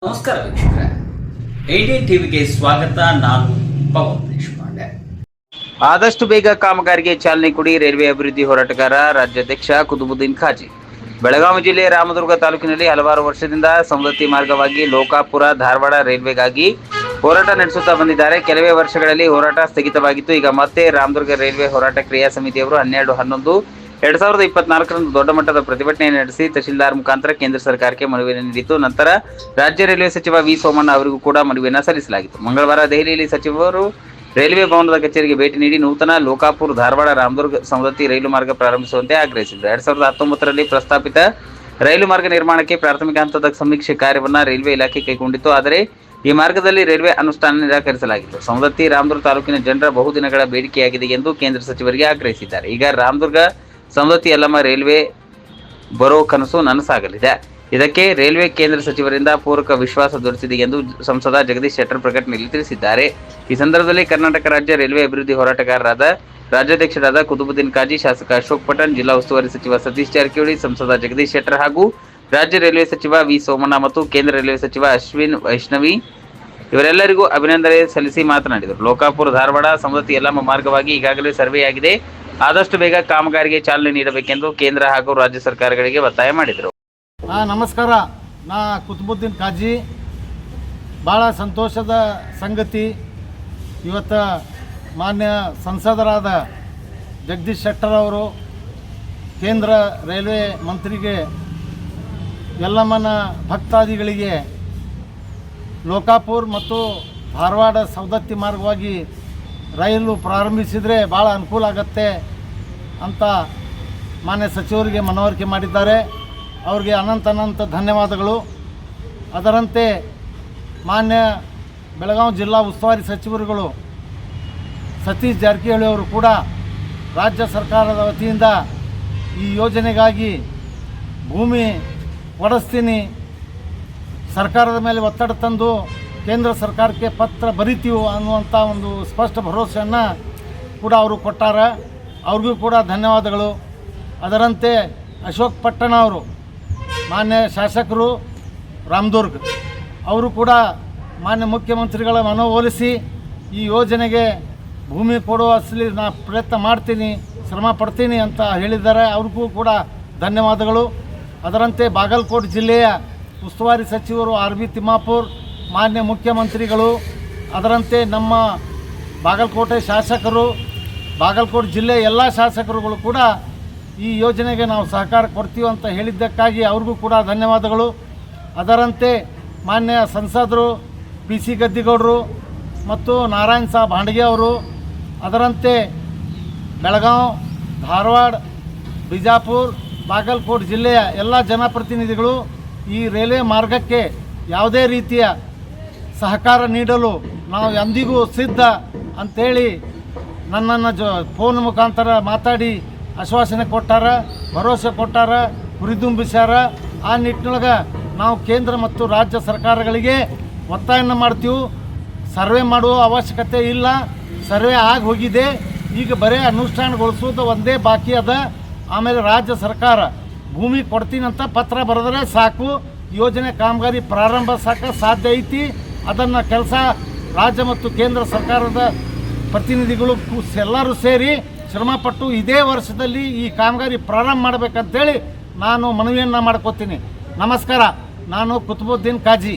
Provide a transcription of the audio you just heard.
ನಮಸ್ಕಾರ ವೀಕ್ಷಕರೇ, 18 ಟಿವಿಗೆ ಸ್ವಾಗತ. ನಾನು ಪವನ್ ದೇಶಪಾಂಡೆ. ಆದಷ್ಟು ಬೇಗ ಕಾಮಗಾರಿಗೆ ಚಾಲನೆ ಕೊಡಿ ರೈಲ್ವೆ ಅಭಿವೃದ್ಧಿ ಹೋರಾಟಗಾರ ರಾಜ್ಯಾಧ್ಯಕ್ಷ ಕುತುಬುದ್ದೀನ್ ಖಾಜಿ. ಬೆಳಗಾವಿ ಜಿಲ್ಲೆಯ ರಾಮದುರ್ಗ ತಾಲೂಕಿನಲ್ಲಿ ಹಲವಾರು ವರ್ಷದಿಂದ ಸವದತ್ತಿ ಮಾರ್ಗವಾಗಿ ಲೋಕಾಪುರ ಧಾರವಾಡ ರೈಲ್ವೆಗಾಗಿ ಹೋರಾಟ ನಡೆಸುತ್ತಾ ಬಂದಿದ್ದಾರೆ. ಕೆಲವೇ ವರ್ಷಗಳಲ್ಲಿ ಹೋರಾಟ ಸ್ಥಗಿತವಾಗಿತ್ತು. ಈಗ ಮತ್ತೆ ರಾಮದುರ್ಗ ರೈಲ್ವೆ ಹೋರಾಟ ಕ್ರಿಯಾ ಸಮಿತಿಯವರು 12/11/2024 ದೊಡ್ಡ ಮಟ್ಟದ ಪ್ರತಿಭಟನೆ ನಡೆಸಿ ತಹಶೀಲ್ದಾರ್ ಮುಖಾಂತರ ಕೇಂದ್ರ ಸರ್ಕಾರಕ್ಕೆ ಮನವಿಯನ್ನು ನೀಡಿತು. ನಂತರ ರಾಜ್ಯ ರೈಲ್ವೆ ಸಚಿವ ವಿ ಸೋಮಣ್ಣ ಅವರಿಗೂ ಕೂಡ ಮನವಿಯನ್ನು ಸಲ್ಲಿಸಲಾಗಿತ್ತು. ಮಂಗಳವಾರ ದೆಹಲಿಯಲ್ಲಿ ಸಚಿವರು ರೈಲ್ವೆ ಭವನದ ಕಚೇರಿಗೆ ಭೇಟಿ ನೀಡಿ ನೂತನ ಲೋಕಾಪುರ ಧಾರವಾಡ ರಾಮದುರ್ಗ ಸವದತ್ತಿ ರೈಲು ಮಾರ್ಗ ಪ್ರಾರಂಭಿಸುವಂತೆ ಆಗ್ರಹಿಸಿದರು. 2019ರಲ್ಲಿ ಪ್ರಸ್ತಾಪಿತ ರೈಲು ಮಾರ್ಗ ನಿರ್ಮಾಣಕ್ಕೆ ಪ್ರಾಥಮಿಕ ಹಂತದ ಸಮೀಕ್ಷೆ ಕಾರ್ಯವನ್ನು ರೈಲ್ವೆ ಇಲಾಖೆ ಕೈಗೊಂಡಿತ್ತು. ಆದರೆ ಈ ಮಾರ್ಗದಲ್ಲಿ ರೈಲ್ವೆ ಅನುಷ್ಠಾನ ನಿರಾಕರಿಸಲಾಗಿತ್ತು. ಸವದತ್ತಿ ರಾಮದುರ್ಗ ತಾಲೂಕಿನ ಜನರ ಬಹುದಿನಗಳ ಬೇಡಿಕೆಯಾಗಿದೆ ಎಂದು ಕೇಂದ್ರ ಸಚಿವರಿಗೆ ಆಗ್ರಹಿಸಿದ್ದಾರೆ. ಈಗ ರಾಮದುರ್ಗ ಸವದತ್ತಿ ಯಲ್ಲಮ್ಮ ರೈಲ್ವೆ ಬರೋ ಕನಸು ನನಸಾಗಲಿದೆ. ಇದಕ್ಕೆ ರೈಲ್ವೆ ಕೇಂದ್ರ ಸಚಿವರಿಂದ ಪೂರಕ ವಿಶ್ವಾಸ ದೊರೆತಿದೆ ಎಂದು ಸಂಸದ ಜಗದೀಶ್ ಶೆಟ್ಟರ್ ಪ್ರಕಟಣೆಯಲ್ಲಿ ತಿಳಿಸಿದ್ದಾರೆ. ಈ ಸಂದರ್ಭದಲ್ಲಿ ಕರ್ನಾಟಕ ರಾಜ್ಯ ರೈಲ್ವೆ ಅಭಿವೃದ್ಧಿ ಹೋರಾಟಗಾರರಾದ ರಾಜ್ಯಾಧ್ಯಕ್ಷರಾದ ಕುತುಬುದ್ದೀನ್ ಖಾಜಿ, ಶಾಸಕ ಅಶೋಕ್ ಪಠಣ್, ಜಿಲ್ಲಾ ಉಸ್ತುವಾರಿ ಸಚಿವ ಸತೀಶ್ ಜಾರಕಿಹೊಳಿ, ಸಂಸದ ಜಗದೀಶ್ ಶೆಟ್ಟರ್ ಹಾಗೂ ರಾಜ್ಯ ರೈಲ್ವೆ ಸಚಿವ ವಿ ಸೋಮಣ್ಣ ಮತ್ತು ಕೇಂದ್ರ ರೈಲ್ವೆ ಸಚಿವ ಅಶ್ವಿನ್ ವೈಷ್ಣವಿ ಇವರೆಲ್ಲರಿಗೂ ಅಭಿನಂದನೆ ಸಲ್ಲಿಸಿ ಮಾತನಾಡಿದರು. ಲೋಕಾಪುರ ಧಾರವಾಡ ಸವದತ್ತಿ ಯಲ್ಲಮ್ಮ ಮಾರ್ಗವಾಗಿ ಈಗಾಗಲೇ ಸರ್ವೆಯಾಗಿದೆ. ಆದಷ್ಟು ಬೇಗ ಕಾಮಗಾರಿಗೆ ಚಾಲನೆ ನೀಡಬೇಕೆಂದು ಕೇಂದ್ರ ಹಾಗೂ ರಾಜ್ಯ ಸರ್ಕಾರಗಳಿಗೆ ಒತ್ತಾಯ ಮಾಡಿದರು. ನಮಸ್ಕಾರ. ನಾ ಕುತುಬುದ್ದೀನ್ ಖಾಜಿ. ಭಾಳ ಸಂತೋಷದ ಸಂಗತಿ, ಇವತ್ತು ಮಾನ್ಯ ಸಂಸದರಾದ ಜಗದೀಶ್ ಶೆಟ್ಟರ್ ಅವರು ಕೇಂದ್ರ ರೈಲ್ವೆ ಮಂತ್ರಿಗೆ ಯಲ್ಲಮ್ಮನ ಭಕ್ತಾದಿಗಳಿಗೆ ಲೋಕಾಪುರ್ ಮತ್ತು ಧಾರವಾಡ ಸವದತ್ತಿ ಮಾರ್ಗವಾಗಿ ರೈಲು ಪ್ರಾರಂಭಿಸಿದರೆ ಭಾಳ ಅನುಕೂಲ ಆಗತ್ತೆ ಅಂತ ಮಾನ್ಯ ಸಚಿವರಿಗೆ ಮನವರಿಕೆ ಮಾಡಿದ್ದಾರೆ. ಅವ್ರಿಗೆ ಅನಂತ ಧನ್ಯವಾದಗಳು. ಅದರಂತೆ ಮಾನ್ಯ ಬೆಳಗಾವಿ ಜಿಲ್ಲಾ ಉಸ್ತುವಾರಿ ಸಚಿವರುಗಳು ಸತೀಶ್ ಜಾರಕಿಹೊಳಿ ಅವರು ಕೂಡ ರಾಜ್ಯ ಸರ್ಕಾರದ ವತಿಯಿಂದ ಈ ಯೋಜನೆಗಾಗಿ ಭೂಮಿ ಕೊಡಿಸ್ತೀನಿ, ಸರ್ಕಾರದ ಮೇಲೆ ಒತ್ತಡ ತಂದು ಕೇಂದ್ರ ಸರ್ಕಾರಕ್ಕೆ ಪತ್ರ ಬರಿತೀವಿ ಅನ್ನುವಂಥ ಒಂದು ಸ್ಪಷ್ಟ ಭರವಸೆಯನ್ನು ಕೂಡ ಅವರು ಕೊಟ್ಟಾರ. ಅವ್ರಿಗೂ ಕೂಡ ಧನ್ಯವಾದಗಳು. ಅದರಂತೆ ಅಶೋಕ್ ಪಟ್ಟಣ ಅವರು ಮಾನ್ಯ ಶಾಸಕರು ರಾಮದುರ್ಗ ಅವರು ಕೂಡ ಮಾನ್ಯ ಮುಖ್ಯಮಂತ್ರಿಗಳ ಮನವೊಲಿಸಿ ಈ ಯೋಜನೆಗೆ ಭೂಮಿ ಕೊಡುವ ಅಸಲಿ ನಾ ಪ್ರಯತ್ನ ಮಾಡ್ತೀನಿ, ಶ್ರಮ ಪಡ್ತೀನಿ ಅಂತ ಹೇಳಿದ್ದಾರೆ. ಅವ್ರಿಗೂ ಕೂಡ ಧನ್ಯವಾದಗಳು. ಅದರಂತೆ ಬಾಗಲಕೋಟೆ ಜಿಲ್ಲೆಯ ಉಸ್ತುವಾರಿ ಸಚಿವರು ಆರ್.ಬಿ. ತಿಮ್ಮಾಪುರ್, ಮಾನ್ಯ ಮುಖ್ಯಮಂತ್ರಿಗಳು, ಅದರಂತೆ ನಮ್ಮ ಬಾಗಲಕೋಟೆ ಶಾಸಕರು, ಬಾಗಲಕೋಟೆ ಜಿಲ್ಲೆಯ ಎಲ್ಲ ಶಾಸಕರುಗಳು ಕೂಡ ಈ ಯೋಜನೆಗೆ ನಾವು ಸಹಕಾರ ಕೊಡ್ತೀವಿ ಅಂತ ಹೇಳಿದ್ದಕ್ಕಾಗಿ ಅವ್ರಿಗೂ ಕೂಡ ಧನ್ಯವಾದಗಳು. ಅದರಂತೆ ಮಾನ್ಯ ಸಂಸದರು PC ಗದ್ದಿಗೌಡರು ಮತ್ತು ನಾರಾಯಣ್ ಸಾಬ್ ಹಾಂಡ್ಗೆ ಅವರು, ಅದರಂತೆ ಬೆಳಗಾವಿ, ಧಾರವಾಡ, ಬಿಜಾಪುರ, ಬಾಗಲಕೋಟೆ ಜಿಲ್ಲೆಯ ಎಲ್ಲ ಜನಪ್ರತಿನಿಧಿಗಳು ಈ ರೈಲ್ವೆ ಮಾರ್ಗಕ್ಕೆ ಯಾವುದೇ ರೀತಿಯ ಸಹಕಾರ ನೀಡಲು ನಾವು ಎಂದಿಗೂ ಸಿದ್ಧ ಅಂಥೇಳಿ ನನ್ನನ್ನು ಫೋನ್ ಮುಖಾಂತರ ಮಾತಾಡಿ ಆಶ್ವಾಸನೆ ಕೊಟ್ಟಾರ, ಭರವಸೆ ಕೊಟ್ಟಾರ, ಹುರಿದುಂಬಿಸ್ಯಾರ. ಆ ನಿಟ್ಟಿನೊಳಗೆ ನಾವು ಕೇಂದ್ರ ಮತ್ತು ರಾಜ್ಯ ಸರ್ಕಾರಗಳಿಗೆ ಒತ್ತಾಯನ ಮಾಡ್ತೀವಿ. ಸರ್ವೆ ಮಾಡುವ ಅವಶ್ಯಕತೆ ಇಲ್ಲ, ಸರ್ವೆ ಆಗಿ ಹೋಗಿದೆ. ಈಗ ಬರೀ ಅನುಷ್ಠಾನಗೊಳಿಸೋದು ಒಂದೇ ಬಾಕಿ ಅದ. ಆಮೇಲೆ ರಾಜ್ಯ ಸರ್ಕಾರ ಭೂಮಿ ಕೊಡ್ತೀನಿ ಅಂತ ಪತ್ರ ಬರೆದರೆ ಸಾಕು, ಯೋಜನೆ ಕಾಮಗಾರಿ ಪ್ರಾರಂಭ ಸಾಧ್ಯ ಐತಿ. ಅದನ್ನು ಕೆಲಸ ರಾಜ್ಯ ಮತ್ತು ಕೇಂದ್ರ ಸರ್ಕಾರದ ಪ್ರತಿನಿಧಿಗಳು ಎಲ್ಲರೂ ಸೇರಿ ಶ್ರಮಪಟ್ಟು ಇದೇ ವರ್ಷದಲ್ಲಿ ಈ ಕಾಮಗಾರಿ ಪ್ರಾರಂಭ ಮಾಡಬೇಕಂತೇಳಿ ನಾನು ಮನವಿಯನ್ನು ಮಾಡ್ಕೋತೀನಿ. ನಮಸ್ಕಾರ. ನಾನು ಕುತುಬುದ್ದೀನ್ ಖಾಜಿ.